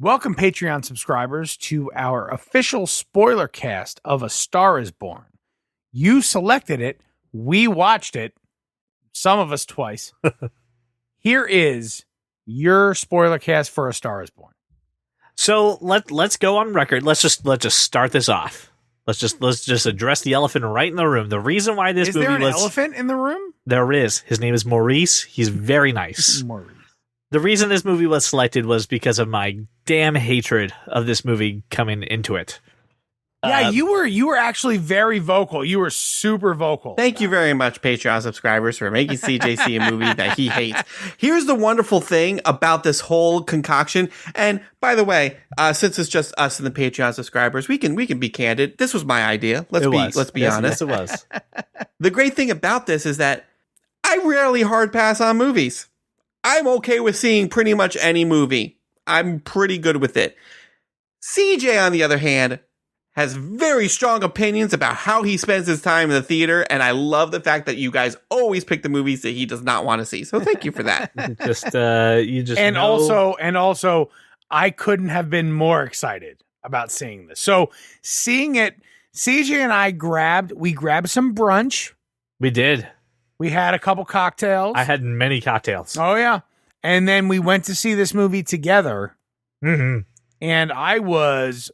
Welcome, Patreon subscribers, to our official Spoilercast of A Star is Born. You selected it. We watched it. Some of us twice. Here is your Spoilercast for A Star is Born. So let's go on record. Let's just start this off. Let's just address the elephant right in the room. The reason why this movie was... Is there an elephant in the room? There is. His name is Maurice. He's very nice. Maurice. The reason this movie was selected was because of my damn hatred of this movie coming into it. Yeah, you were actually very vocal. You were super vocal. Thank you very much, Patreon subscribers, for making CJ see a movie that he hates. Here's the wonderful thing about this whole concoction. And by the way, since it's just us and the Patreon subscribers, we can be candid. This was my idea. Let's be honest. Yes, it was. The great thing about this is that I rarely hard pass on movies. I'm okay with seeing pretty much any movie. I'm pretty good with it. CJ, on the other hand, has very strong opinions about how he spends his time in the theater, and I love the fact that you guys always pick the movies that he does not want to see. So thank you for that. Also, I couldn't have been more excited about seeing this. So seeing it, CJ and I grabbed some brunch. We did. We had a couple cocktails. I had many cocktails. Oh, yeah. And then we went to see this movie together. Mm-hmm. And I was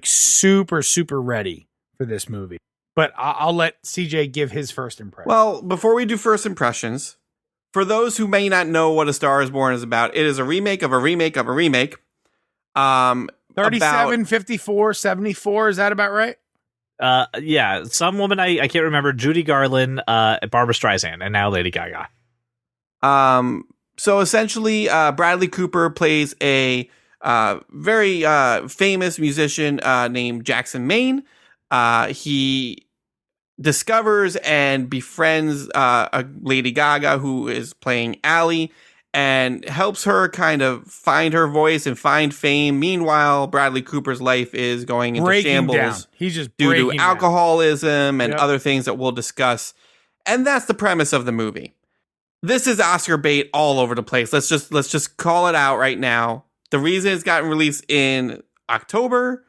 super, super ready for this movie. But I'll let CJ give his first impression. Well, before we do first impressions, for those who may not know what A Star is Born is about, it is a remake of a remake of a remake. 37, 54, 74. Is that about right? Yeah, some woman I can't remember, Judy Garland, Barbara Streisand, and now Lady Gaga. So essentially, Bradley Cooper plays a very famous musician named Jackson Maine. He discovers and befriends a Lady Gaga who is playing Allie, and helps her kind of find her voice and find fame. Meanwhile, Bradley Cooper's life is going into shambles. Down. He's just due to alcoholism and Yep. other things that we'll discuss. And that's the premise of the movie. This is Oscar bait all over the place. Let's just call it out right now. The reason it's gotten released in October,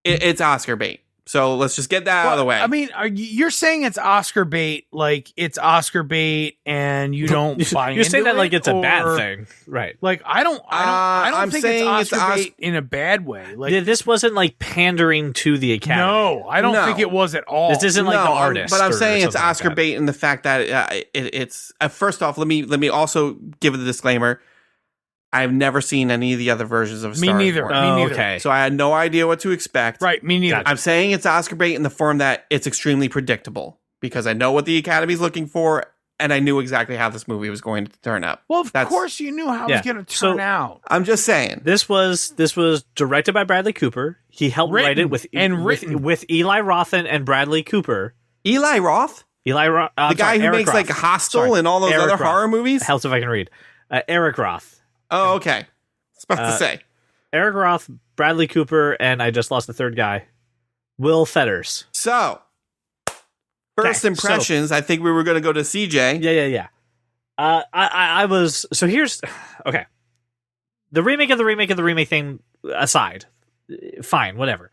it's Oscar bait. So let's just get that out of the way. I mean, you're saying it's Oscar bait, like it's Oscar bait, and you don't buy into it? You're saying that like it's a bad thing, right? Like I don't I'm think saying it's Oscar bait in a bad way. Like This wasn't like pandering to the Academy. no, I don't think it was at all. This isn't like the artist. But I'm saying it's something like Oscar that. bait in the fact that it's first off, let me also give the disclaimer. I've never seen any of the other versions of A Me Star is neither. Born. Me neither. Okay. So I had no idea what to expect. Right, me neither. I'm saying it's Oscar bait in the form that it's extremely predictable because I know what the Academy's looking for and I knew exactly how this movie was going to turn up. Well, of course you knew how it was going to turn out. I'm just saying. This was directed by Bradley Cooper. He helped write it with Eli Roth and Bradley Cooper. Eli Roth? The guy who makes like Hostel and all those other horror movies? Helps if I can read. Eric Roth. Oh, okay. I was about to say. Eric Roth, Bradley Cooper, and I just lost the third guy, Will Fetters. So, first impressions, I think we were going to go to CJ. Yeah. I was... So here's... Okay. The remake of the remake of the remake thing aside. Fine, whatever.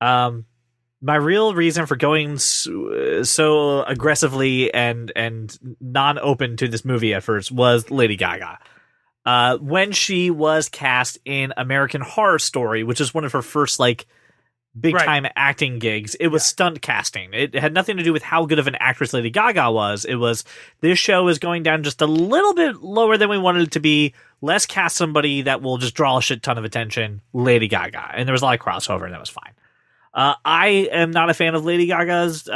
My real reason for going so aggressively and non-open to this movie at first was Lady Gaga. When she was cast in American Horror Story, which is one of her first like big time acting gigs, it was stunt casting. It had nothing to do with how good of an actress Lady Gaga was. It was, this show is going down just a little bit lower than we wanted it to be. Let's cast somebody that will just draw a shit ton of attention, Lady Gaga. And there was a lot of crossover, and that was fine. I am not a fan of Lady Gaga's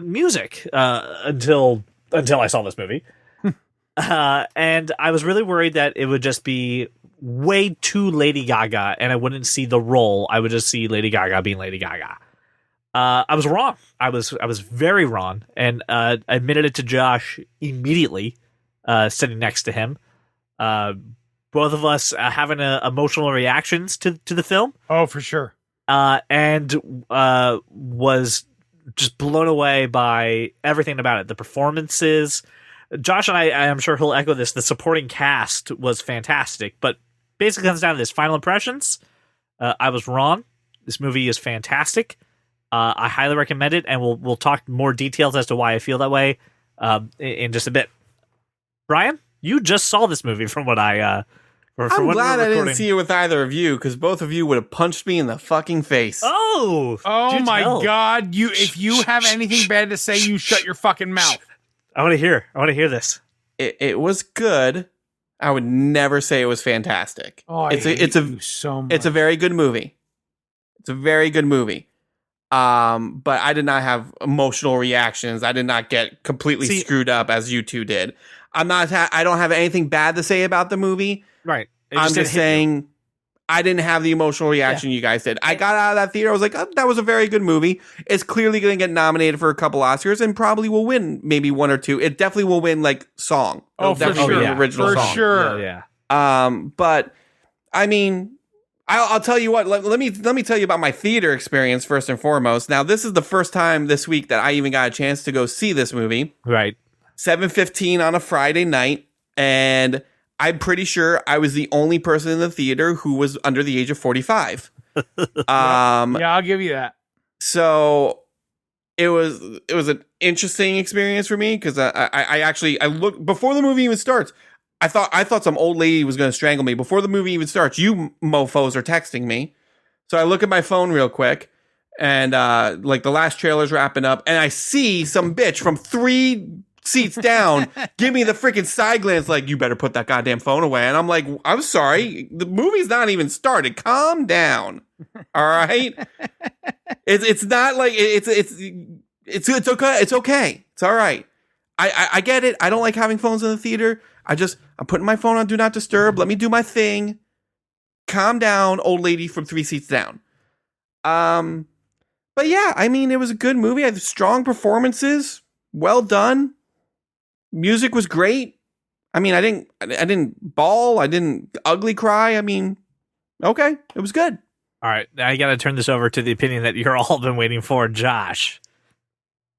music until I saw this movie. And I was really worried that it would just be way too Lady Gaga and I wouldn't see the role. I would just see Lady Gaga being Lady Gaga. I was wrong. I was very wrong, and admitted it to Josh immediately, sitting next to him. Both of us having emotional reactions to the film. Oh, for sure. And was just blown away by everything about it. The performances. Josh and I am sure he'll echo this, the supporting cast was fantastic, but basically comes down to this: final impressions. I was wrong. This movie is fantastic. I highly recommend it, and we'll talk more details as to why I feel that way in just a bit. Brian, you just saw this movie from what I. I'm glad I didn't see it with either of you, because both of you would have punched me in the fucking face. Oh my God! If you have anything bad to say, you shut your fucking mouth. I want to hear this. It was good. I would never say it was fantastic. Oh, it's so much. It's a very good movie. It's a very good movie. But I did not have emotional reactions. I did not get completely screwed up as you two did. I don't have anything bad to say about the movie. Right. I'm just saying I didn't have the emotional reaction you guys did. I got out of that theater. I was like, oh, that was a very good movie. It's clearly going to get nominated for a couple Oscars and probably will win maybe one or two. It definitely will win like song. Oh, for sure. The original for song. sure. Yeah. But I mean, I'll tell you what. Let me tell you about my theater experience first and foremost. Now, this is the first time this week that I even got a chance to go see this movie. Right. 7:15 on a Friday night, and I'm pretty sure I was the only person in the theater who was under the age of 45. Yeah, I'll give you that. So it was an interesting experience for me because I looked before the movie even starts. I thought some old lady was going to strangle me before the movie even starts. You mofos are texting me, so I look at my phone real quick, and like the last trailer's wrapping up, and I see some bitch from 3 seats down give me the freaking side glance like, you better put that goddamn phone away. And I'm like, I'm sorry, the movie's not even started. Calm down. All right. It's not like it's okay. It's okay. It's all right. I get it. I don't like having phones in the theater. I'm putting my phone on do not disturb. Let me do my thing. Calm down, old lady from 3 seats down. But yeah, I mean, it was a good movie. I had strong performances. Well done. Music was great. I mean, I didn't bawl. I didn't ugly cry. I mean, okay, it was good. All right, now I got to turn this over to the opinion that you're all been waiting for, Josh.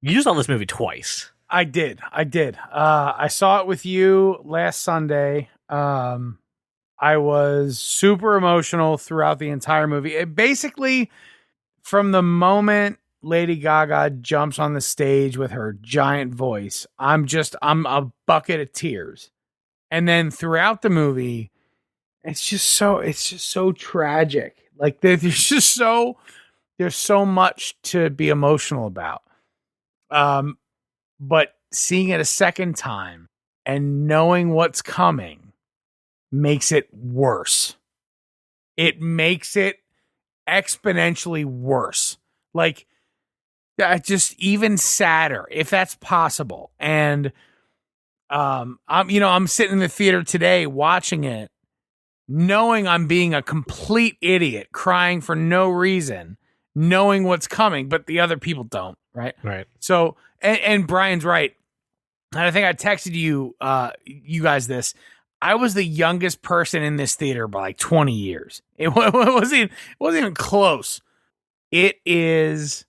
You saw this movie twice. I did. I saw it with you last Sunday. I was super emotional throughout the entire movie. It basically, from the moment Lady Gaga jumps on the stage with her giant voice, I'm a bucket of tears. And then throughout the movie, it's just so tragic. Like there's so much to be emotional about. But seeing it a second time and knowing what's coming makes it worse. It makes it exponentially worse. Like, just even sadder, if that's possible. And I'm sitting in the theater today watching it, knowing I'm being a complete idiot, crying for no reason, knowing what's coming, but the other people don't, right? Right. So, and Brian's right. And I think I texted you guys this. I was the youngest person in this theater by like 20 years. It wasn't even close. It is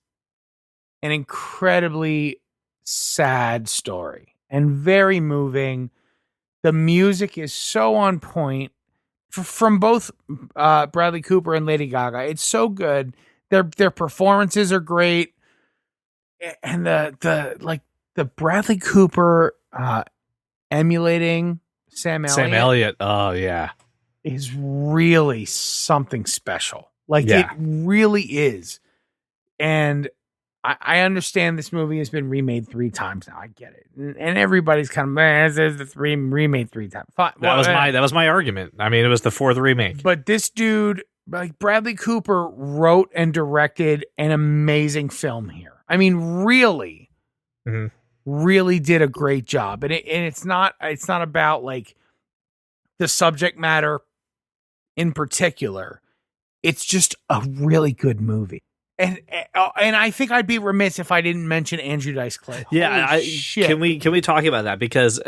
an incredibly sad story and very moving. The music is so on point from both Bradley Cooper and Lady Gaga. It's so good. Their performances are great, and the Bradley Cooper emulating Sam Elliott. Oh yeah, is really something special. It really is. And I understand this movie has been remade 3 times now. I get it, and everybody's kind of it's remade 3 times. Fine. That was my argument. I mean, it was the 4th remake. But this dude, like Bradley Cooper, wrote and directed an amazing film here. I mean, really, really did a great job. And it's not about like the subject matter in particular. It's just a really good movie. And I think I'd be remiss if I didn't mention Andrew Dice Clay. Yeah, shit. Can we talk about that? Because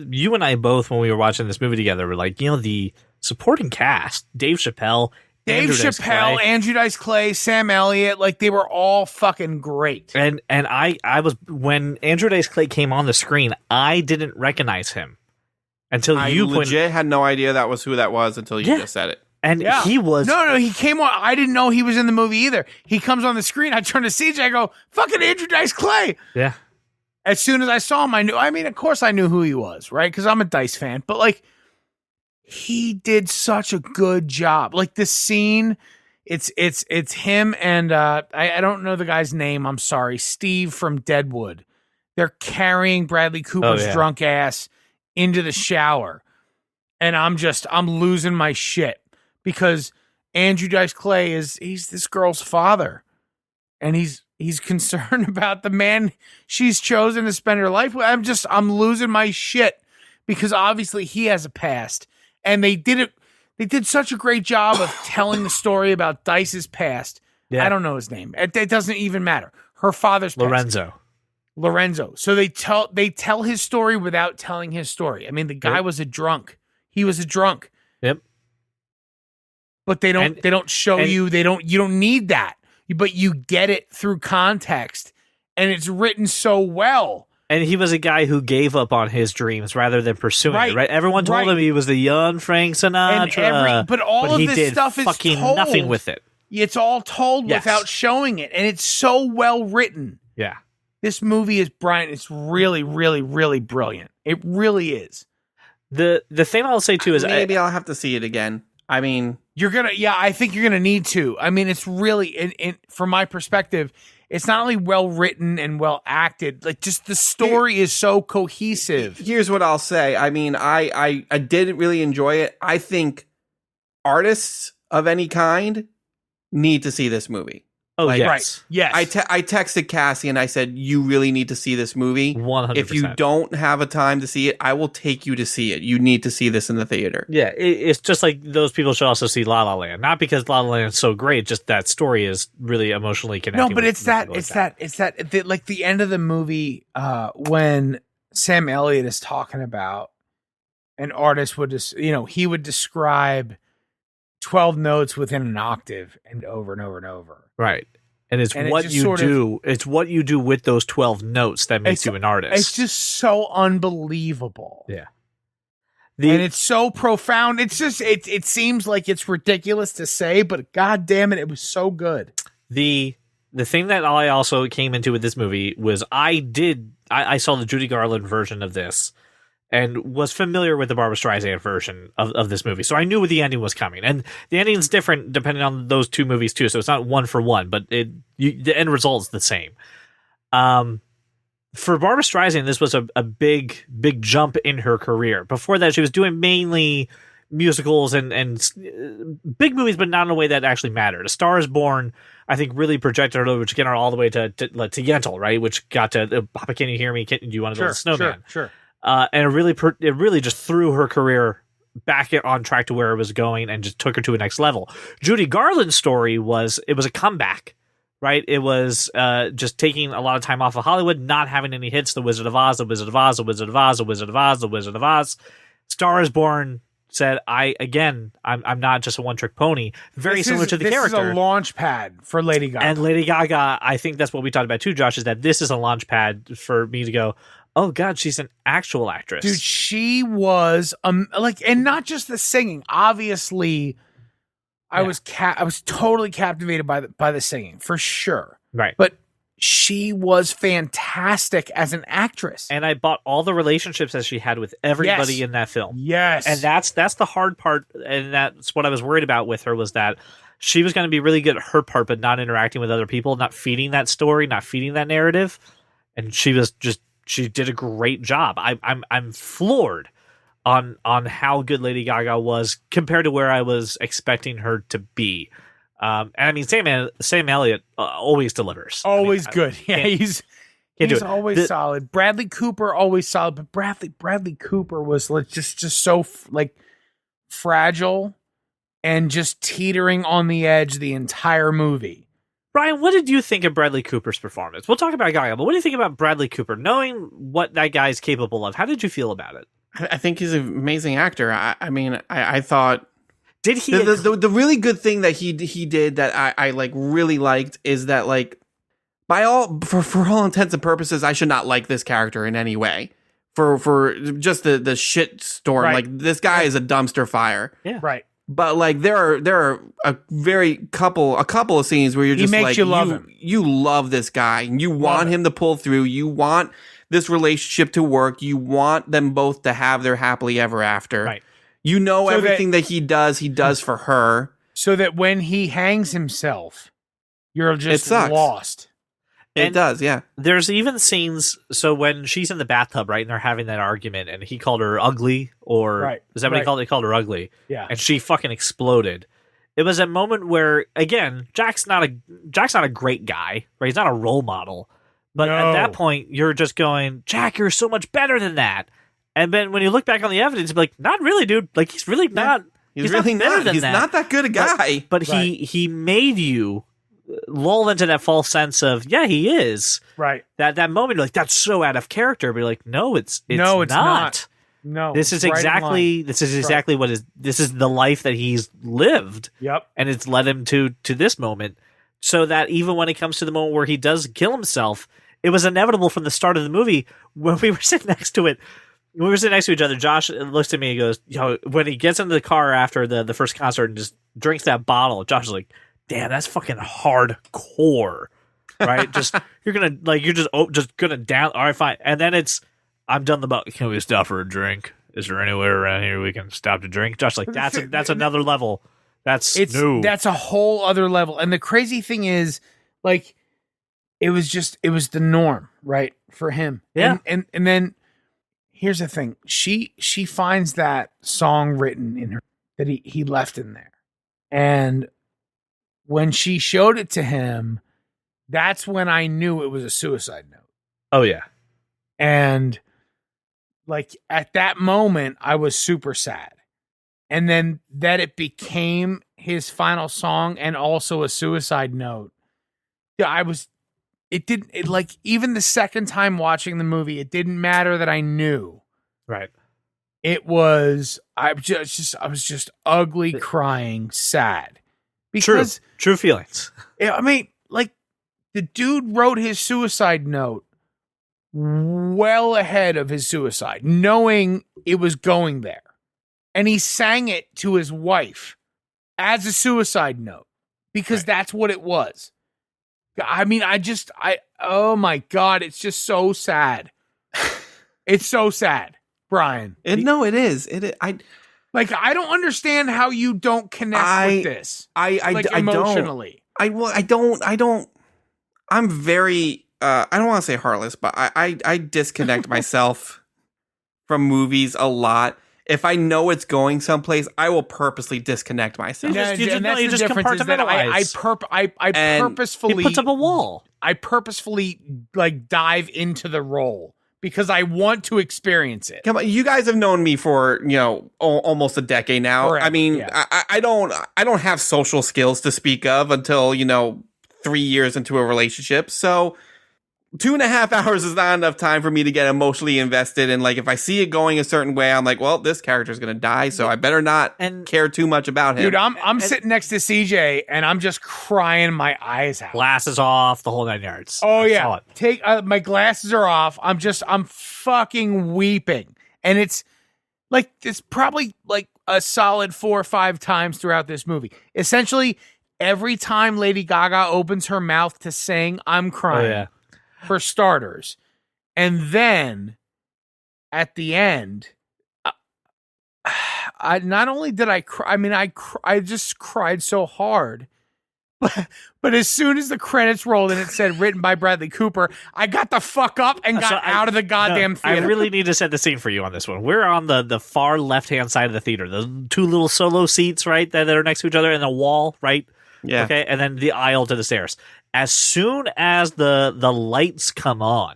you and I both, when we were watching this movie together, were like, the supporting cast: Dave Chappelle, Andrew Dice Clay, Sam Elliott, like they were all fucking great. And I was, when Andrew Dice Clay came on the screen, I didn't recognize him. until I you legit had no idea that was who that was until you just said it. And he was no. He came on. I didn't know he was in the movie either. He comes on the screen. I turn to CJ. I go, "Fucking Andrew Dice Clay." Yeah. As soon as I saw him, I knew. I mean, of course, I knew who he was, right? Because I'm a Dice fan. But like, he did such a good job. Like this scene, it's him and I don't know the guy's name. I'm sorry, Steve from Deadwood. They're carrying Bradley Cooper's drunk ass into the shower, and I'm losing my shit. Because Andrew Dice Clay he's this girl's father, and he's concerned about the man she's chosen to spend her life with. I'm losing my shit because obviously he has a past, and they did such a great job of telling the story about Dice's past. Yeah. I don't know his name. It doesn't even matter. Her father's past. Lorenzo. So they tell his story without telling his story. I mean, the guy was a drunk. He was a drunk. Yep. But they don't show you. You don't need that. But you get it through context, and it's written so well. And he was a guy who gave up on his dreams rather than pursuing it, right? Everyone told him he was the young Frank Sinatra. But all of this stuff is fucking told. Nothing with it. It's all told without showing it, and it's so well written. Yeah. This movie is, Brian, it's really, really, really brilliant. It really is. The thing I'll say, too, is... Maybe I'll have to see it again. I mean... I think you're gonna need to. I mean, it's really, from my perspective, it's not only well written and well acted, like just the story is so cohesive. Here's what I'll say. I mean, I did really enjoy it. I think artists of any kind need to see this movie. Oh, like, yes. Right. Yes. I texted Cassie and I said, you really need to see this movie. 100%. If you don't have a time to see it, I will take you to see it. You need to see this in the theater. Yeah, it's just like those people should also see La La Land. Not because La La Land is so great, just that story is really emotionally connecting. No, but it's that like the end of the movie when Sam Elliott is talking about an artist would just, he would describe 12 notes within an octave and over and over and over. Right. And it's what you do. It's what you do with those 12 notes that makes you an artist. It's just so unbelievable. Yeah. And it's so profound. It's just it seems like it's ridiculous to say, but god damn it, it was so good. The thing that I also came into with this movie was I saw the Judy Garland version of this and was familiar with the Barbra Streisand version of this movie. So I knew the ending was coming. And the ending is different depending on those two movies too. So it's not one for one, but the end result is the same. For Barbra Streisand, this was a big jump in her career. Before that, she was doing mainly musicals and big movies, but not in a way that actually mattered. A Star is Born, I think, really projected her, which got her all the way to Yentl, right? Which got to Papa, Can You Hear Me? Do you want to build a snowman? Sure. And it really just threw her career back on track to where it was going and just took her to a next level. Judy Garland's story was a comeback, right? It was just taking a lot of time off of Hollywood, not having any hits. The Wizard of Oz, The Wizard of Oz, The Wizard of Oz, The Wizard of Oz, The Wizard of Oz. Star is Born said, I'm not just a one-trick pony. Very similar to the character. This is a launch pad for Lady Gaga. And Lady Gaga, I think that's what we talked about too, Josh, is that this is a launch pad for me to go, oh God, she's an actual actress. Dude, she was and not just the singing. Obviously, I was totally captivated by the singing for sure. Right. But she was fantastic as an actress. And I bought all the relationships that she had with everybody in that film. Yes. And that's the hard part, and that's what I was worried about with her, was that she was going to be really good at her part, but not interacting with other people, not feeding that story, not feeding that narrative. And she did a great job. I'm floored on how good Lady Gaga was compared to where I was expecting her to be. And I mean, Sam Elliott always delivers. Always good. Yeah, he's always solid. Bradley Cooper always solid, but Bradley Cooper was just so fragile and just teetering on the edge the entire movie. Brian, what did you think of Bradley Cooper's performance? We'll talk about Gaga, but what do you think about Bradley Cooper? Knowing what that guy is capable of, how did you feel about it? I think he's an amazing actor. I thought... Did he... The really good thing that he did that I really liked is that, like, for all intents and purposes, I should not like this character in any way. for just the shit storm. Right. Like this guy is a dumpster fire. Yeah. Right. But like there are a couple of scenes where you're He just makes like you love him. You love this guy and you want him to pull through. You want this relationship to work. You want them both to have their happily ever after. Right. You know So everything that he does for her. So that when he hangs himself, you're just sucks. lost. It And does, yeah. There's even scenes. So when she's in the bathtub, right, and they're having that argument, and he called her ugly, or Right, is that what right. he called? He called her ugly, Yeah. and she fucking exploded. It was a moment where, again, Jack's not a great guy, right? He's not a role model. But at No. that point, you're just going, Jack, you're so much better than that. And then when you look back on the evidence, you're like, not really, dude. Like he's really not. He's really better not. than He's that. not that good a guy. But he made you lull into that false sense of, yeah, he is. Right. That moment, you're like, that's so out of character. But you're like, no, it's not. No. This is it's right in line. exactly what is. This is the life that he's lived, Yep. and it's led him to this moment. So that even when it comes to the moment where he does kill himself, it was inevitable from the start of the movie. When we were sitting next to it, we were sitting next to each other. Josh looks at me and goes, when he gets into the car after the first concert and just drinks that bottle, Josh is like, damn, that's fucking hardcore, right? You're just gonna down. All right, fine. And then I'm done the bottle. Can we stop for a drink? Is there anywhere around here we can stop to drink? Josh, like that's another level. That's a whole other level. And the crazy thing is, like, it was the norm, right, for him. Yeah. And then here's the thing. She finds that song written in her that he left in there. And when she showed it to him, that's when I knew it was a suicide note. Oh yeah. And like at that moment, I was super sad. And then that it became his final song and also a suicide note. Even the second time watching the movie, it didn't matter that I knew. Right. It was, I was just ugly crying sad. Because True feelings. I mean, like, the dude wrote his suicide note well ahead of his suicide, knowing it was going there. And he sang it to his wife as a suicide note because that's what it was. I mean, oh my God, it's just so sad. It's so sad, Brian. It is. I don't understand how you don't connect with this. Emotionally. I don't. I'm very. I don't want to say heartless, but I disconnect myself from movies a lot. If I know it's going someplace, I will purposely disconnect myself. You just compartmentalize. I purposefully he puts up a wall. I purposefully like dive into the role because I want to experience it. Come on, you guys have known me for almost a decade now. Correct. I mean, Yeah. I don't have social skills to speak of until 3 years into a relationship. So 2.5 hours is not enough time for me to get emotionally invested. And like, if I see it going a certain way, I'm like, well, this character's going to die. So I better not care too much about him. Dude, I'm sitting next to CJ and I'm just crying my eyes out. Glasses off, the whole 9 yards. Oh yeah. Take my glasses are off. I'm fucking weeping. And it's probably like a solid 4 or 5 times throughout this movie. Essentially, every time Lady Gaga opens her mouth to sing, I'm crying. Oh, yeah. For starters. And then at the end, I not only did I cry, I mean, I just cried so hard. But as soon as the credits rolled and it said written by Bradley Cooper, I got the fuck up and got out of the goddamn theater. I really need to set the scene for you on this one. We're on the far left-hand side of the theater. The 2 little solo seats, right, that are next to each other, and a wall, right? Yeah. Okay, and then the aisle to the stairs. As soon as the lights come on,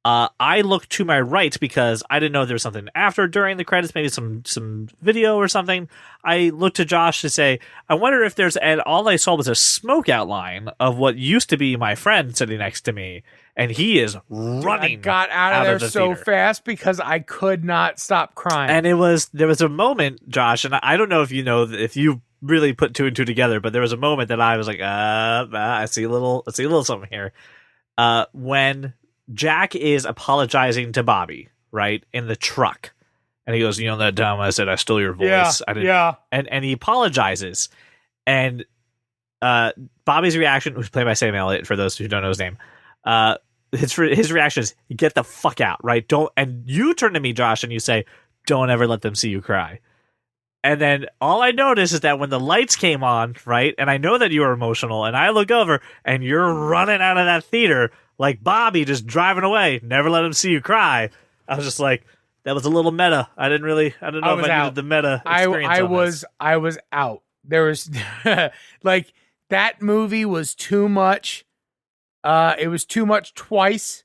I look to my right because I didn't know there was something after or during the credits, maybe some video or something. I looked to Josh to say, I wonder if there's, and all I saw was a smoke outline of what used to be my friend sitting next to me, and he is running. I got out of there so theater. fast because I could not stop crying. And there was a moment, Josh, and I don't know if you really put 2 and 2 together, but there was a moment that I was like, I see a little something here. When Jack is apologizing to Bobby, right, in the truck. And he goes, that time I said I stole your voice. Yeah, I didn't. yeah. And he apologizes. And Bobby's reaction, who's played by Sam Elliott, for those who don't know his name, his reaction is, get the fuck out, right? And you turn to me, Josh, and you say, don't ever let them see you cry. And then all I noticed is that when the lights came on, right, and I know that you were emotional, and I look over, and you're running out of that theater like Bobby, just driving away. Never let him see you cry. I was just like, that was a little meta. I don't know if I needed the meta experience. I was out. There was like, that movie was too much. It was too much twice.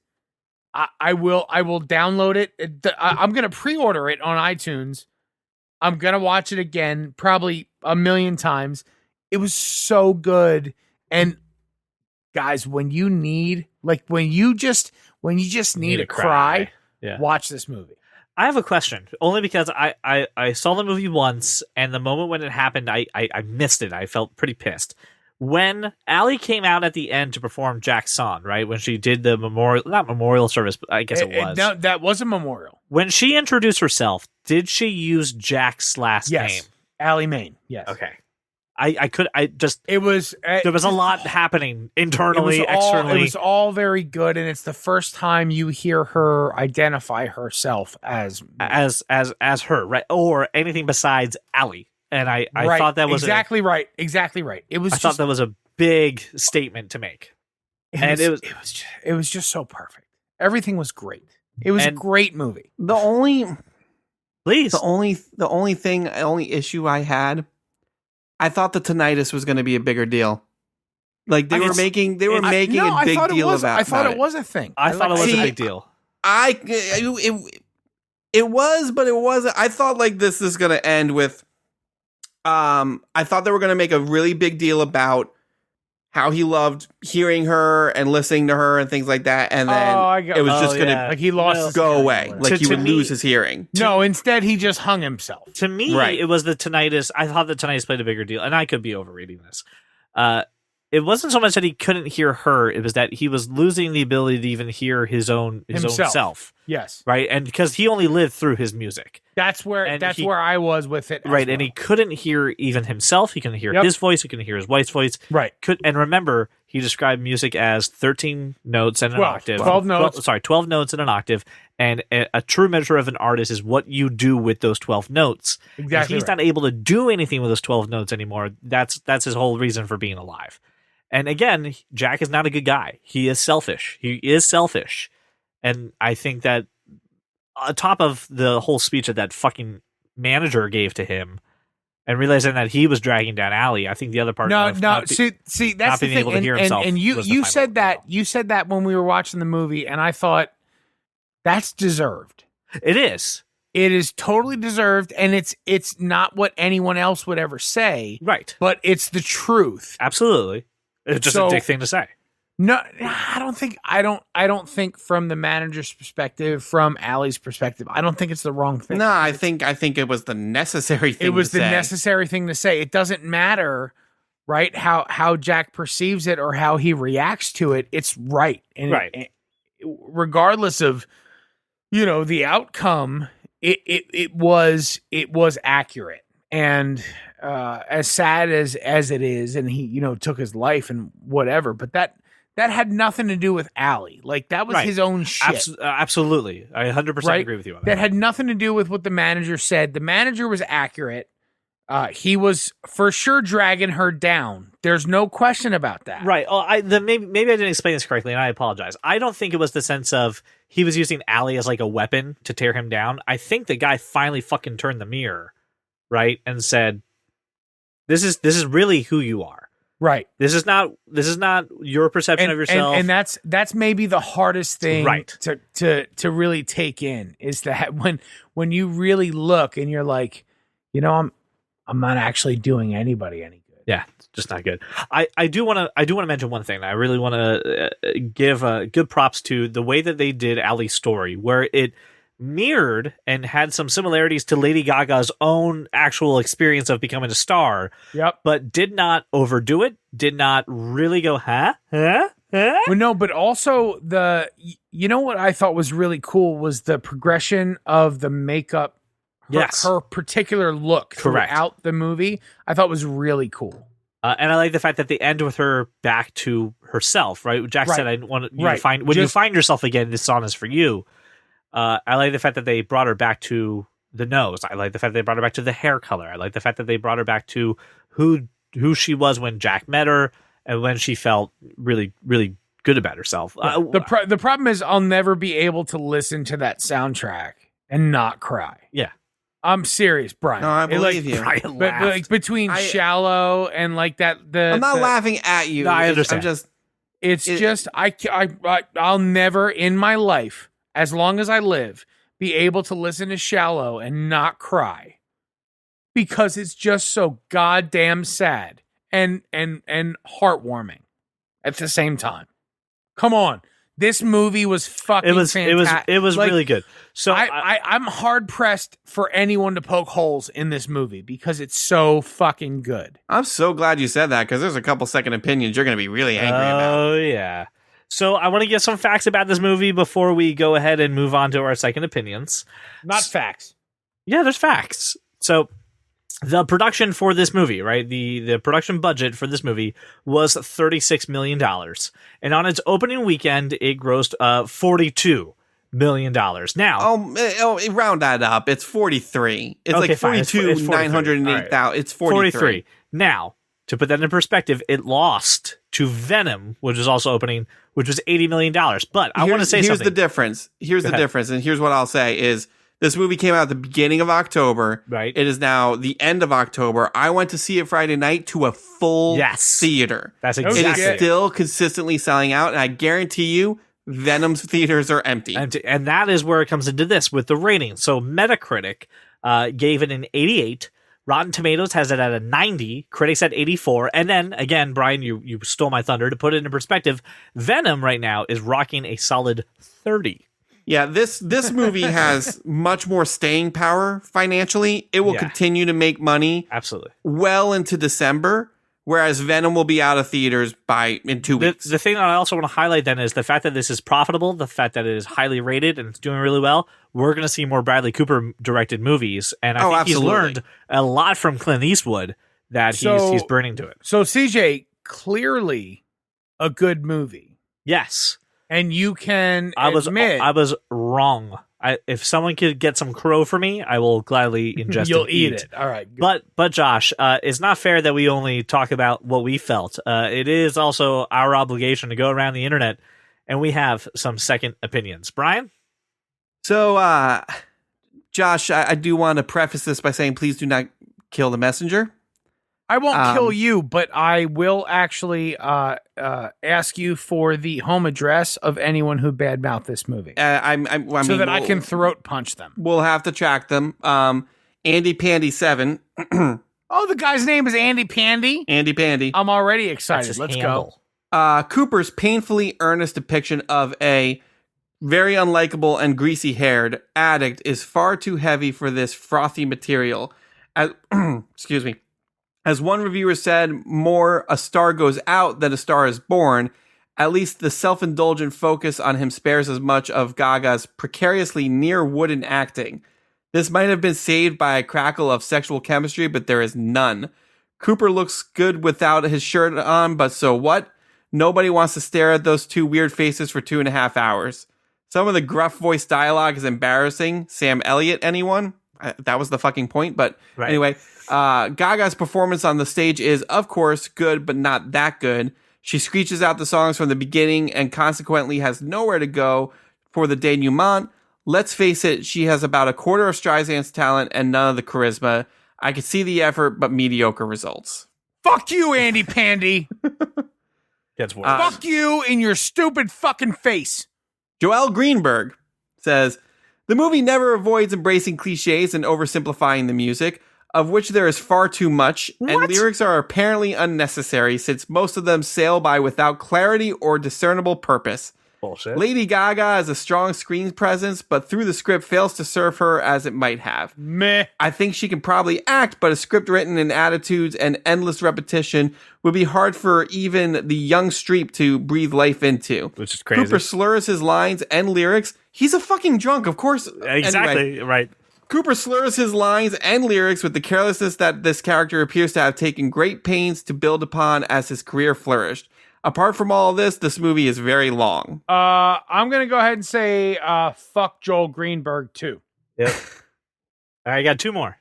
I will download it. I'm gonna pre-order it on iTunes. I'm gonna watch it again, probably a million times. It was so good. And guys, when you just need a cry, watch this movie. I have a question, only because I saw the movie once, and the moment when it happened, I missed it. I felt pretty pissed. When Allie came out at the end to perform Jack's song, right? When she did the not memorial service, but I guess it was. No, that was a memorial. When she introduced herself, did she use Jack's last name? Allie Main. Yes. Okay. There was a lot happening internally, externally. It was all very good, and it's the first time you hear her identify herself as her, right? Or anything besides Allie. And I thought that was exactly right. Exactly right. I thought that was a big statement to make. It was just so perfect. Everything was great. It was a great movie. The only issue I had, I thought the tinnitus was going to be a bigger deal. Like they were making a big deal about it. I thought it was a thing. I thought it was a big deal. It was, but it wasn't. I thought like this is going to end with. I thought they were going to make a really big deal about how he loved hearing her and listening to her and things like that, and then it was just going to like he lost go away, like he would lose his hearing. No, instead he just hung himself. To me, it was the tinnitus. I thought the tinnitus played a bigger deal, and I could be overreading this. It wasn't so much that he couldn't hear her; it was that he was losing the ability to even hear his own self. Yes, right, and because he only lived through his music. That's where I was with it. Right, and he couldn't hear even himself. He couldn't hear his voice. He couldn't hear his wife's voice. Right. And remember, he described music as 13 notes and an octave. 12 notes. 12 notes and an octave. And a true measure of an artist is what you do with those 12 notes. Exactly. If he's not able to do anything with those 12 notes anymore, that's his whole reason for being alive. And again, Jack is not a good guy. He is selfish. And I think that on top of the whole speech that that manager gave to him, and realizing that he was dragging down Allie, I think the other part. See, that's the thing. Able to hear himself and you said that when we were watching the movie, and I thought that's deserved. It is. It is totally deserved, and it's not what anyone else would ever say, right? But it's the truth. Absolutely, it's just a dick thing to say. No, I don't think from the manager's perspective, from Allie's perspective, I don't think it's the wrong thing. No, I think it was the necessary thing. It was the necessary thing to say. It doesn't matter, right? How Jack perceives it or how he reacts to it. It's right, and regardless of the outcome, it was accurate. And as sad as it is, and he took his life and whatever, but that had nothing to do with Allie. Like, that was his own shit. Absolutely. I 100% agree with you on that. That had nothing to do with what the manager said. The manager was accurate. He was for sure dragging her down. There's no question about that. Right. Maybe I didn't explain this correctly, and I apologize. I don't think it was the sense of he was using Allie as like a weapon to tear him down. I think the guy finally fucking turned the mirror, right, and said, "This is really who you are." Right. This is not your perception of yourself. And that's maybe the hardest thing to really take in, is that when you really look and you're like, I'm not actually doing anybody any good. Yeah, it's just not good. I do want to mention one thing. I really want to give good props to the way that they did Allie's story, where it mirrored and had some similarities to Lady Gaga's own actual experience of becoming a star. Yep. But did not overdo it. Did not really go, huh? Well, no, but also you know what I thought was really cool was the progression of the makeup. Her particular look throughout the movie, I thought was really cool. And I like the fact that they end with her back to herself, right? Jack said, "I want you to find when you find yourself again. This song is for you." I like the fact that they brought her back to the nose. I like the fact that they brought her back to the hair color. I like the fact that they brought her back to who she was when Jack met her and when she felt really, really good about herself. The problem is I'll never be able to listen to that soundtrack and not cry. Yeah. I'm serious, Brian. No, I believe you. But like between Shallow and like that, I'm not laughing at you. No, I understand. I'll never in my life, as long as I live, be able to listen to Shallow and not cry because it's just so goddamn sad and heartwarming at the same time. Come on. This movie was fucking fantastic. It was really good. So I'm hard pressed for anyone to poke holes in this movie because it's so fucking good. I'm so glad you said that because there's a couple second opinions you're going to be really angry about. Oh, yeah. So I want to get some facts about this movie before we go ahead and move on to our second opinions. Not facts. Yeah, there's facts. So the production for this movie, right? The production budget for this movie was $36 million. And on its opening weekend, it grossed $42 million. Now, round that up. It's 43. It's okay, like 42, 908,000. It's 43. Now, to put that in perspective, it lost to Venom, which was also opening, which was $80 million. But I want to say here's something. Here's the difference. And here's what I'll say is, this movie came out at the beginning of October. Right. It is now the end of October. I went to see it Friday night to a full theater. That's exactly it. Is still consistently selling out, and I guarantee you, Venom's theaters are empty. And that is where it comes into this with the rating. So Metacritic gave it an 88. Rotten Tomatoes has it at a 90. Critics at 84. And then, again, Brian, you stole my thunder. To put it in perspective, Venom right now is rocking a solid 30. Yeah, this movie has much more staying power financially. It will continue to make money absolutely well into December, whereas Venom will be out of theaters in 2 weeks. The thing that I also want to highlight then is the fact that this is profitable, the fact that it is highly rated and it's doing really well. We're going to see more Bradley Cooper directed movies, and I think he's learned a lot from Clint Eastwood that he's burning to it. So CJ, clearly a good movie. Yes. And you can admit I was wrong. If someone could get some crow for me, I will gladly ingest You'll and eat it. All right. Good. But Josh, it's not fair that we only talk about what we felt. It is also our obligation to go around the internet, and we have some second opinions. Brian? So, Josh, I do want to preface this by saying please do not kill the messenger. I won't kill you, but I will actually ask you for the home address of anyone who badmouthed this movie. I can throat punch them. We'll have to track them. Andy Pandy 7. Oh, the guy's name is Andy Pandy? Andy Pandy. I'm already excited. Let's go. Cooper's painfully earnest depiction of a very unlikable and greasy-haired addict is far too heavy for this frothy material. Excuse me. As one reviewer said, more a star goes out than a star is born. At least the self-indulgent focus on him spares as much of Gaga's precariously near wooden acting. This might have been saved by a crackle of sexual chemistry, but there is none. Cooper looks good without his shirt on, but so what? Nobody wants to stare at those two weird faces for 2.5 hours. Some of the gruff voice dialogue is embarrassing. Sam Elliott, anyone? That was the fucking point, but anyway... Gaga's performance on the stage is, of course, good, but not that good. She screeches out the songs from the beginning and consequently has nowhere to go for the denouement. Let's face it, she has about a quarter of Streisand's talent and none of the charisma. I could see the effort, but mediocre results. Fuck you, Andy Pandy. Gets worse. Fuck you in your stupid fucking face. Joel Greenberg says, the movie never avoids embracing cliches and oversimplifying the music, of which there is far too much, and lyrics are apparently unnecessary since most of them sail by without clarity or discernible purpose. Bullshit. Lady Gaga has a strong screen presence, but through the script fails to serve her as it might have. Meh. I think she can probably act, but a script written in attitudes and endless repetition would be hard for even the young Streep to breathe life into. Which is crazy. Cooper slurs his lines and lyrics. He's a fucking drunk, of course. Exactly, Anyway, right. Cooper slurs his lines and lyrics with the carelessness that this character appears to have taken great pains to build upon as his career flourished. Apart from all of this movie is very long. I'm gonna go ahead and say fuck Joel Greenberg too. Yep. All right, I got two more.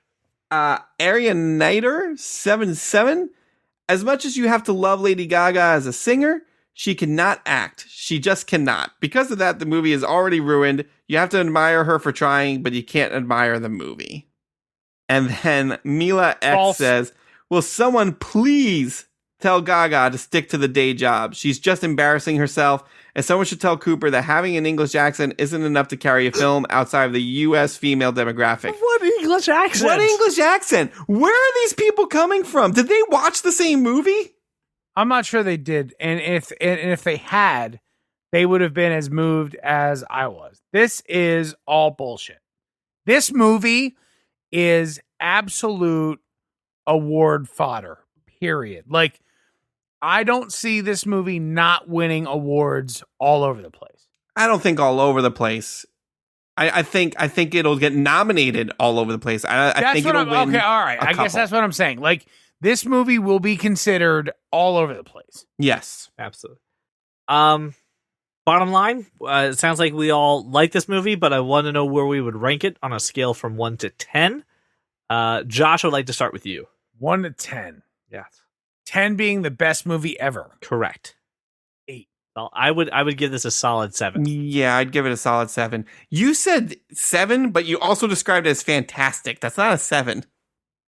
Arian Nider 77. As much as you have to love Lady Gaga as a singer, she cannot act. She just cannot. Because of that, the movie is already ruined. You have to admire her for trying, but you can't admire the movie. And then Mila X False. says, will someone please tell Gaga to stick to the day job? She's just embarrassing herself, and someone should tell Cooper that having an English accent isn't enough to carry a film outside of the U.S. female demographic. What English accent? What English accent? Where are these people coming from? Did they watch the same movie? I'm not sure they did, and if they had, they would have been as moved as I was. This is all bullshit. This movie is absolute award fodder. Period. Like, I don't see this movie not winning awards all over the place. I don't think all over the place. I think it'll get nominated all over the place. I think it'll win. Okay, all right. I guess that's what I'm saying. Like, this movie will be considered all over the place. Yes. Absolutely. Bottom line, it sounds like we all like this movie, but I want to know where we would rank it on a scale from 1 to 10. Josh, I would like to start with you. 1 to 10. Yes. 10 being the best movie ever. Correct. 8. Well, I would give this a solid 7. Yeah, I'd give it a solid 7. You said 7, but you also described it as fantastic. That's not a 7.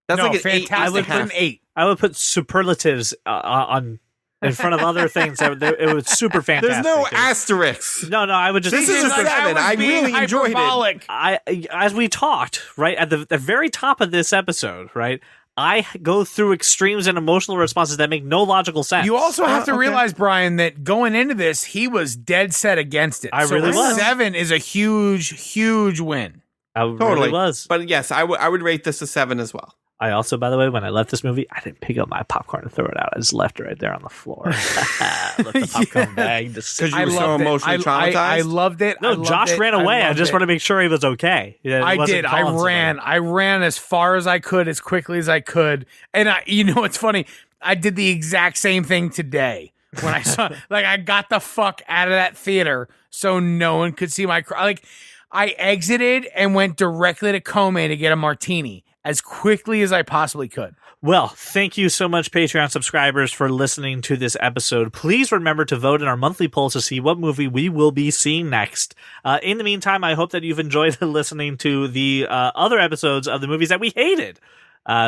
That's No, like an fantastic. 8. I would put an 8. I would put superlatives on in front of other things. It was super fantastic. There's no asterisks. No, I would just. This is a Like, 7. was I being really enjoyed it. hyperbolic. As we talked, right, at the very top of this episode, right, I go through extremes and emotional responses that make no logical sense. You also have to okay. realize, Brian, that going into this, he was dead set against it. I really a was. 7 is a huge win. I Totally really was. But yes, I would rate this a 7 as well. I also, by the way, when I left this movie, I didn't pick up my popcorn and throw it out. I just left it right there on the floor. Left the popcorn bag. Because you were loved so it. emotionally traumatized. I loved it. I No, loved Josh it. ran away. I loved just it. want to make sure he was okay. Yeah, I wasn't did. calling somebody. I ran as far as I could, as quickly as I could. And you know what's funny? I did the exact same thing today when I saw. Like, I got the fuck out of that theater so no one could see my. Like, I exited and went directly to Kome to get a martini as quickly as I possibly could. Well, thank you so much, Patreon subscribers, for listening to this episode. Please remember to vote in our monthly poll to see what movie we will be seeing next. In the meantime, I hope that you've enjoyed listening to the other episodes of the movies that we hated.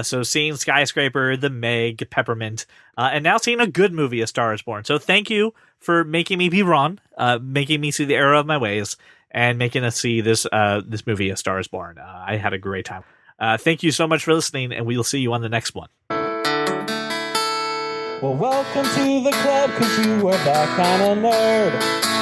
So seeing Skyscraper, The Meg, Peppermint, and now seeing a good movie, A Star is Born. So thank you for making me be wrong, making me see the error of my ways, and making us see this movie, A Star is Born. I had a great time. Thank you so much for listening, and we will see you on the next one. Well, welcome to the club, 'cause you are that kind of nerd.